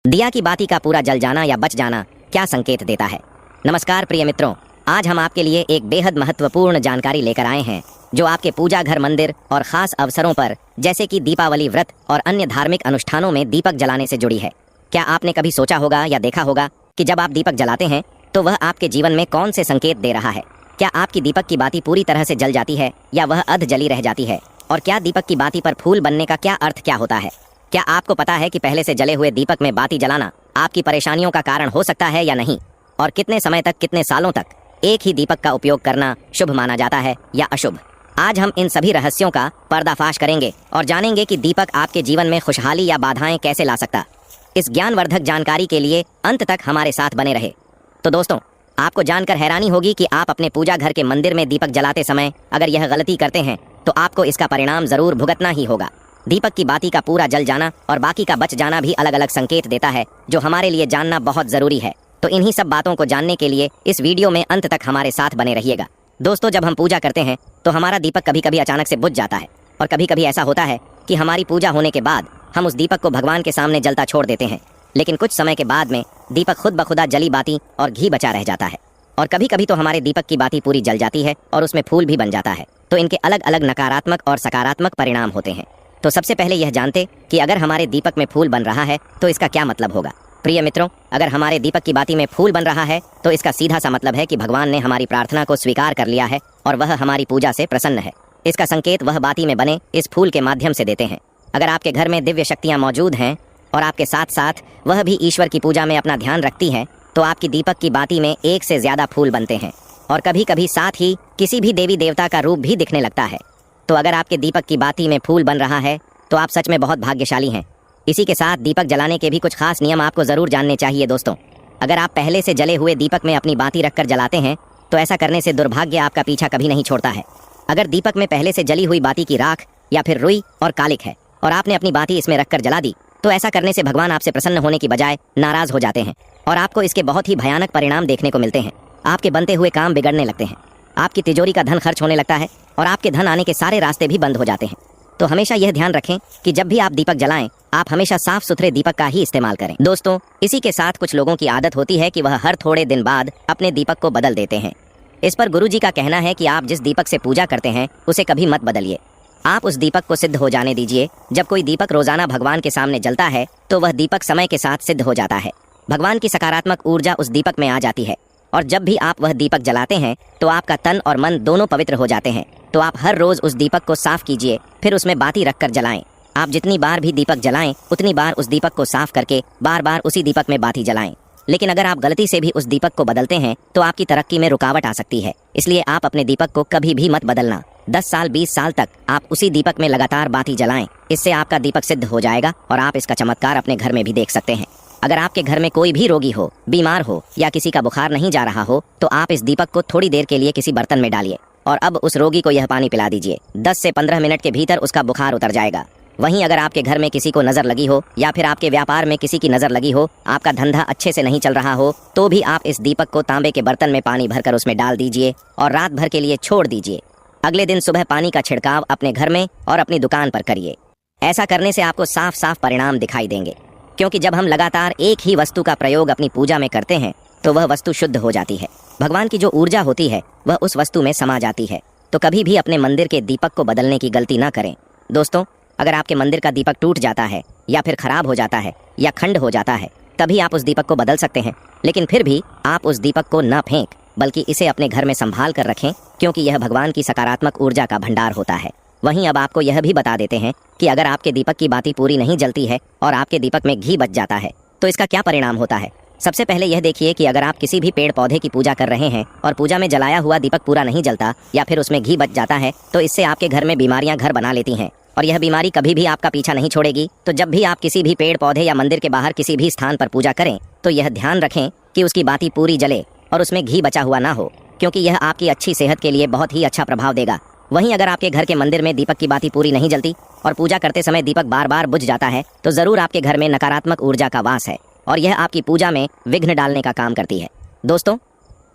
दिया की बाती का पूरा जल जाना या बच जाना क्या संकेत देता है। नमस्कार प्रिय मित्रों, आज हम आपके लिए एक बेहद महत्वपूर्ण जानकारी लेकर आए हैं जो आपके पूजा घर, मंदिर और खास अवसरों पर जैसे कि दीपावली व्रत और अन्य धार्मिक अनुष्ठानों में दीपक जलाने से जुड़ी है। क्या आपने कभी सोचा होगा या देखा होगा कि जब आप दीपक जलाते हैं तो वह आपके जीवन में कौन से संकेत दे रहा है? क्या आपकी दीपक की बाती पूरी तरह से जल जाती है या वह अध जली रह जाती है? और क्या दीपक की बाती पर फूल बनने का क्या अर्थ क्या होता है? क्या आपको पता है कि पहले से जले हुए दीपक में बाती जलाना आपकी परेशानियों का कारण हो सकता है या नहीं? और कितने समय तक, कितने सालों तक एक ही दीपक का उपयोग करना शुभ माना जाता है या अशुभ? आज हम इन सभी रहस्यों का पर्दाफाश करेंगे और जानेंगे कि दीपक आपके जीवन में खुशहाली या बाधाएं कैसे ला सकता। इस ज्ञानवर्धक जानकारी के लिए अंत तक हमारे साथ बने रहे। तो दोस्तों, आपको जानकर हैरानी होगी कि आप अपने पूजा घर के मंदिर में दीपक जलाते समय अगर यह गलती करते हैं तो आपको इसका परिणाम जरूर भुगतना ही होगा। दीपक की बाती का पूरा जल जाना और बाकी का बच जाना भी अलग अलग संकेत देता है जो हमारे लिए जानना बहुत जरूरी है। तो इन्हीं सब बातों को जानने के लिए इस वीडियो में अंत तक हमारे साथ बने रहिएगा। दोस्तों, जब हम पूजा करते हैं तो हमारा दीपक कभी कभी अचानक से बुझ जाता है और कभी कभी ऐसा होता है कि हमारी पूजा होने के बाद हम उस दीपक को भगवान के सामने जलता छोड़ देते हैं, लेकिन कुछ समय के बाद में दीपक खुद ब खुदा जली बाती और घी बचा रह जाता है। और कभी कभी तो हमारे दीपक की बाती पूरी जल जाती है और उसमें फूल भी बन जाता है। तो इनके अलग अलग नकारात्मक और सकारात्मक परिणाम होते हैं। तो सबसे पहले यह जानते कि अगर हमारे दीपक में फूल बन रहा है तो इसका क्या मतलब होगा। प्रिय मित्रों, अगर हमारे दीपक की बाती में फूल बन रहा है तो इसका सीधा सा मतलब है कि भगवान ने हमारी प्रार्थना को स्वीकार कर लिया है और वह हमारी पूजा से प्रसन्न है। इसका संकेत वह बाती में बने इस फूल के माध्यम से देते हैं। अगर आपके घर में दिव्य शक्तियाँ मौजूद हैं और आपके साथ साथ वह भी ईश्वर की पूजा में अपना ध्यान रखती हैं तो आपकी दीपक की बाती में एक से ज्यादा फूल बनते हैं और कभी कभी साथ ही किसी भी देवी देवता का रूप भी दिखने लगता है। तो अगर आपके दीपक की बाती में फूल बन रहा है तो आप सच में बहुत भाग्यशाली हैं। इसी के साथ दीपक जलाने के भी कुछ खास नियम आपको जरूर जानने चाहिए। दोस्तों, अगर आप पहले से जले हुए दीपक में अपनी बाती रखकर जलाते हैं तो ऐसा करने से दुर्भाग्य आपका पीछा कभी नहीं छोड़ता है। अगर दीपक में पहले से जली हुई बाती की राख या फिर रुई और कालिक है और आपने अपनी बाती इसमें रखकर जला दी तो ऐसा करने से भगवान आपसे प्रसन्न होने की बजाय नाराज हो जाते हैं और आपको इसके बहुत ही भयानक परिणाम देखने को मिलते हैं। आपके बनते हुए काम बिगड़ने लगते हैं, आपकी तिजोरी का धन खर्च होने लगता है और आपके धन आने के सारे रास्ते भी बंद हो जाते हैं। तो हमेशा यह ध्यान रखें कि जब भी आप दीपक जलाएं आप हमेशा साफ सुथरे दीपक का ही इस्तेमाल करें। दोस्तों, इसी के साथ कुछ लोगों की आदत होती है कि वह हर थोड़े दिन बाद अपने दीपक को बदल देते हैं। इस पर गुरुजी का कहना है कि आप जिस दीपक से पूजा करते हैं उसे कभी मत बदलिए। आप उस दीपक को सिद्ध हो जाने दीजिए। जब कोई दीपक रोजाना भगवान के सामने जलता है तो वह दीपक समय के साथ सिद्ध हो जाता है। भगवान की सकारात्मक ऊर्जा उस दीपक में आ जाती है और जब भी आप वह दीपक जलाते हैं तो आपका तन और मन दोनों पवित्र हो जाते हैं। तो आप हर रोज उस दीपक को साफ कीजिए, फिर उसमें बाती रखकर जलाएं। आप जितनी बार भी दीपक जलाएं उतनी बार उस दीपक को साफ करके बार बार उसी दीपक में बाती जलाएं। लेकिन अगर आप गलती से भी उस दीपक को बदलते हैं तो आपकी तरक्की में रुकावट आ सकती है। इसलिए आप अपने दीपक को कभी भी मत बदलना। 10 साल 20 साल तक आप उसी दीपक में लगातार बाती जलाएं। इससे आपका दीपक सिद्ध हो जाएगा और आप इसका चमत्कार अपने घर में भी देख सकते हैं। अगर आपके घर में कोई भी रोगी हो, बीमार हो या किसी का बुखार नहीं जा रहा हो तो आप इस दीपक को थोड़ी देर के लिए किसी बर्तन में डालिए और अब उस रोगी को यह पानी पिला दीजिए। 10 से 15 मिनट के भीतर उसका बुखार उतर जाएगा। वहीं अगर आपके घर में किसी को नजर लगी हो या फिर आपके व्यापार में किसी की नजर लगी हो, आपका धंधा अच्छे से नहीं चल रहा हो, तो भी आप इस दीपक को तांबे के बर्तन में पानी भरकर उसमें डाल दीजिए और रात भर के लिए छोड़ दीजिए। अगले दिन सुबह पानी का छिड़काव अपने घर में और अपनी दुकान पर करिए। ऐसा करने से आपको साफ साफ परिणाम दिखाई देंगे, क्योंकि जब हम लगातार एक ही वस्तु का प्रयोग अपनी पूजा में करते हैं तो वह वस्तु शुद्ध हो जाती है। भगवान की जो ऊर्जा होती है वह उस वस्तु में समा जाती है। तो कभी भी अपने मंदिर के दीपक को बदलने की गलती ना करें। दोस्तों, अगर आपके मंदिर का दीपक टूट जाता है या फिर खराब हो जाता है या खंड हो जाता है तभी आप उस दीपक को बदल सकते हैं, लेकिन फिर भी आप उस दीपक को न फेंक बल्कि इसे अपने घर में संभाल कर रखें, क्योंकि यह भगवान की सकारात्मक ऊर्जा का भंडार होता है। वहीं अब आपको यह भी बता देते हैं कि अगर आपके दीपक की बाती पूरी नहीं जलती है और आपके दीपक में घी बच जाता है तो इसका क्या परिणाम होता है। सबसे पहले यह देखिए कि अगर आप किसी भी पेड़ पौधे की पूजा कर रहे हैं और पूजा में जलाया हुआ दीपक पूरा नहीं जलता या फिर उसमें घी बच जाता है तो इससे आपके घर में बीमारियां घर बना लेती हैं और यह बीमारी कभी भी आपका पीछा नहीं छोड़ेगी। तो जब भी आप किसी भी पेड़ पौधे या मंदिर के बाहर किसी भी स्थान पर पूजा करें तो यह ध्यान रखें कि उसकी बाती पूरी जले और उसमें घी बचा हुआ ना हो, क्योंकि यह आपकी अच्छी सेहत के लिए बहुत ही अच्छा प्रभाव देगा। वहीं अगर आपके घर के मंदिर में दीपक की बाती पूरी नहीं जलती और पूजा करते समय दीपक बार बार बुझ जाता है तो जरूर आपके घर में नकारात्मक ऊर्जा का वास है और यह आपकी पूजा में विघ्न डालने का काम करती है। दोस्तों,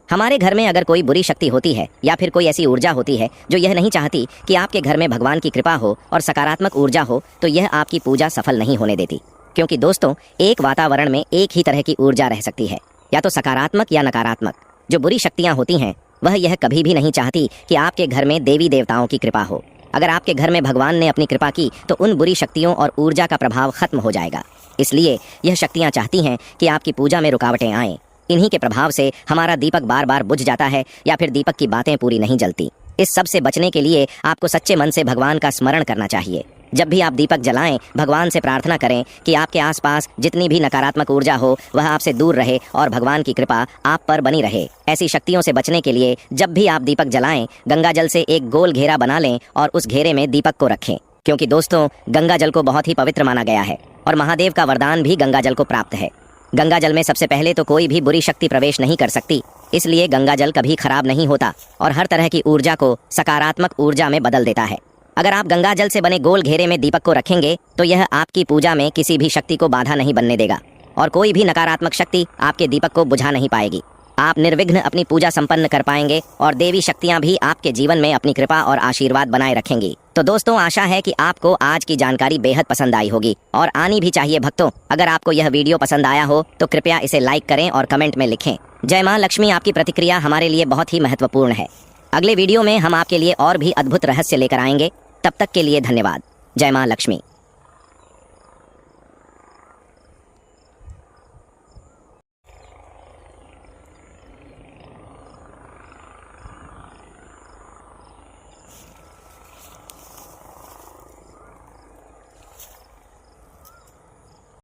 हमारे घर में अगर कोई बुरी शक्ति होती है या फिर कोई ऐसी ऊर्जा होती है जो यह नहीं चाहती कि आपके घर में भगवान की कृपा हो और सकारात्मक ऊर्जा हो तो यह आपकी पूजा सफल नहीं होने देती। क्योंकि दोस्तों एक वातावरण में एक ही तरह की ऊर्जा रह सकती है, या तो सकारात्मक या नकारात्मक। जो बुरी शक्तियाँ होती हैं वह यह कभी भी नहीं चाहती कि आपके घर में देवी देवताओं की कृपा हो। अगर आपके घर में भगवान ने अपनी कृपा की तो उन बुरी शक्तियों और ऊर्जा का प्रभाव खत्म हो जाएगा। इसलिए यह शक्तियाँ चाहती हैं कि आपकी पूजा में रुकावटें आएं। इन्हीं के प्रभाव से हमारा दीपक बार बार बुझ जाता है या फिर दीपक की बातें पूरी नहीं जलती। इस सब से बचने के लिए आपको सच्चे मन से भगवान का स्मरण करना चाहिए। जब भी आप दीपक जलाएं, भगवान से प्रार्थना करें कि आपके आसपास जितनी भी नकारात्मक ऊर्जा हो वह आपसे दूर रहे और भगवान की कृपा आप पर बनी रहे। ऐसी शक्तियों से बचने के लिए जब भी आप दीपक जलाएं, गंगा जल से एक गोल घेरा बना लें और उस घेरे में दीपक को रखें, क्योंकि दोस्तों गंगा जल को बहुत ही पवित्र माना गया है और महादेव का वरदान भी गंगा जल को प्राप्त है। गंगा जल में सबसे पहले तो कोई भी बुरी शक्ति प्रवेश नहीं कर सकती, इसलिए गंगा जल कभी खराब नहीं होता और हर तरह की ऊर्जा को सकारात्मक ऊर्जा में बदल देता है। अगर आप गंगा जल से बने गोल घेरे में दीपक को रखेंगे तो यह आपकी पूजा में किसी भी शक्ति को बाधा नहीं बनने देगा और कोई भी नकारात्मक शक्ति आपके दीपक को बुझा नहीं पाएगी। आप निर्विघ्न अपनी पूजा संपन्न कर पाएंगे और देवी शक्तियां भी आपके जीवन में अपनी कृपा और आशीर्वाद बनाए रखेंगी। तो दोस्तों आशा है कि आपको आज की जानकारी बेहद पसंद आई होगी और आनी भी चाहिए भक्तों। अगर आपको यह वीडियो पसंद आया हो तो कृपया इसे लाइक करें और कमेंट में लिखें। जय मां लक्ष्मी। आपकी प्रतिक्रिया हमारे लिए बहुत ही महत्वपूर्ण है। अगले वीडियो में हम आपके लिए और भी अद्भुत रहस्य लेकर आएंगे। तब तक के लिए धन्यवाद। जय मां लक्ष्मी।